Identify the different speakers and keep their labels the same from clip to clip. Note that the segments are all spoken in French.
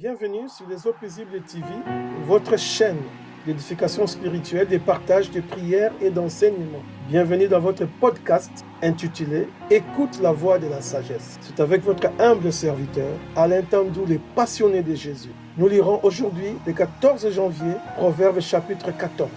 Speaker 1: Bienvenue sur les Eaux Paisibles TV, votre chaîne d'édification spirituelle, de partage, de prières et d'enseignement. Bienvenue dans votre podcast intitulé « Écoute la voix de la sagesse ». C'est avec votre humble serviteur, Alain Tandou, le passionné de Jésus. Nous lirons aujourd'hui, le 14 janvier, Proverbes chapitre 14.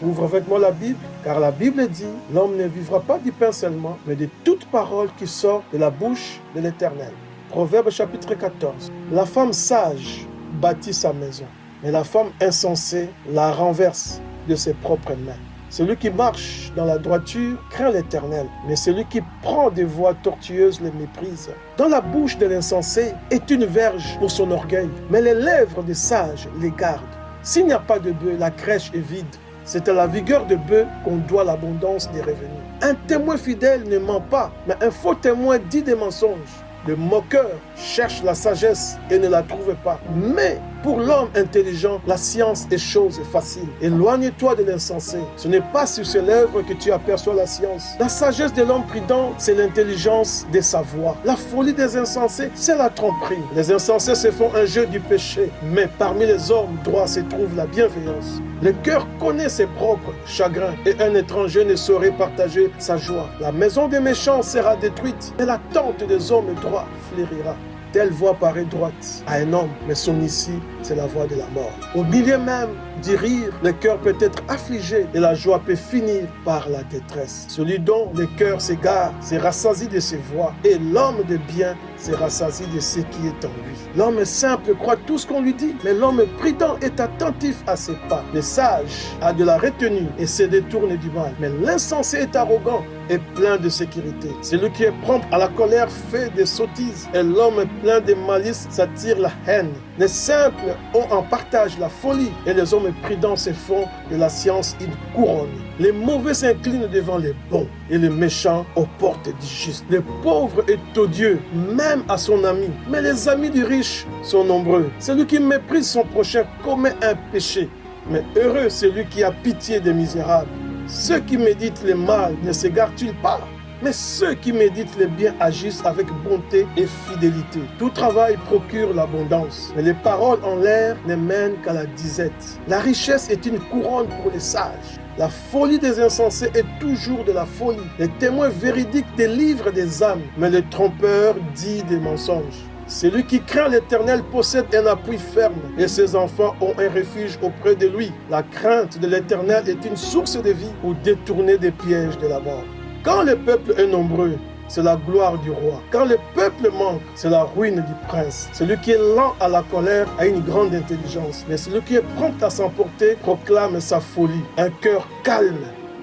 Speaker 1: Ouvre avec moi la Bible, car la Bible dit « L'homme ne vivra pas du pain seulement, mais de toute parole qui sort de la bouche de l'Éternel ». Proverbe chapitre 14. La femme sage bâtit sa maison, mais la femme insensée la renverse de ses propres mains. Celui qui marche dans la droiture craint l'Éternel, mais celui qui prend des voies tortueuses les méprise. Dans la bouche de l'insensé est une verge pour son orgueil, mais les lèvres des sages les gardent. S'il n'y a pas de bœuf, la crèche est vide. C'est à la vigueur de bœuf qu'on doit l'abondance des revenus. Un témoin fidèle ne ment pas, mais un faux témoin dit des mensonges. Le moqueur cherche la sagesse et ne la trouve pas. Mais pour l'homme intelligent, la science est chose facile. Éloigne-toi de l'insensé. Ce n'est pas sur ses lèvres que tu aperçois la science. La sagesse de l'homme prudent, c'est l'intelligence de sa voix. La folie des insensés, c'est la tromperie. Les insensés se font un jeu du péché. Mais parmi les hommes droits se trouve la bienveillance. Le cœur connaît ses propres chagrins et un étranger ne saurait partager sa joie. La maison des méchants sera détruite et la tente des hommes droits flétrira. Telle voie paraît droite à un homme, mais son issue, c'est la voie de la mort. Au milieu même du rire, le cœur peut être affligé et la joie peut finir par la détresse. Celui dont le cœur s'égare se rassasie de ses voies et l'homme de bien se rassasie de ce qui est en lui. L'homme simple croit tout ce qu'on lui dit, mais l'homme prudent est attentif à ses pas. Le sage a de la retenue et se détourne du mal, mais l'insensé est arrogant et plein de sécurité. Celui qui est prompt à la colère fait des sottises et l'homme plein de malice s'attire la haine. Les simples ont en partage la folie et les hommes prudents se font de la science une couronne. Les mauvais s'inclinent devant les bons et les méchants aux portes du juste. Le pauvre est odieux, même à son ami, mais les amis du riche sont nombreux. Celui qui méprise son prochain commet un péché, mais heureux celui qui a pitié des misérables. Ceux qui méditent le mal ne s'égarent-ils pas? Mais ceux qui méditent le bien agissent avec bonté et fidélité. Tout travail procure l'abondance, mais les paroles en l'air ne mènent qu'à la disette. La richesse est une couronne pour les sages. La folie des insensés est toujours de la folie. Les témoins véridiques délivrent des âmes, mais le trompeur dit des mensonges. Celui qui craint l'Éternel possède un appui ferme et ses enfants ont un refuge auprès de lui. La crainte de l'Éternel est une source de vie pour détourner des pièges de la mort. Quand le peuple est nombreux, c'est la gloire du roi. Quand le peuple manque, c'est la ruine du prince. Celui qui est lent à la colère a une grande intelligence, mais celui qui est prompt à s'emporter proclame sa folie. Un cœur calme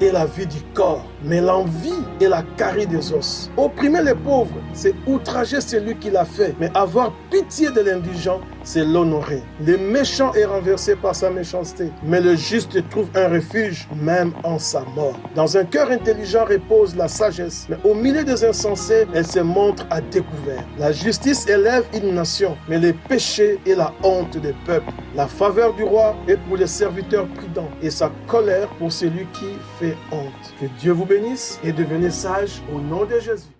Speaker 1: est la vie du corps, mais l'envie est la carie des os. Opprimer les pauvres, c'est outrager celui qui l'a fait, mais avoir pitié de l'indigent, c'est l'honorer. Le méchant est renversé par sa méchanceté, mais le juste trouve un refuge même en sa mort. Dans un cœur intelligent repose la sagesse, mais au milieu des insensés, elle se montre à découvert. La justice élève une nation, mais les péchés est la honte des peuples. La faveur du roi est pour les serviteurs prudents et sa colère pour celui qui fait honte. Que Dieu vous bénisse et devenez sage au nom de Jésus.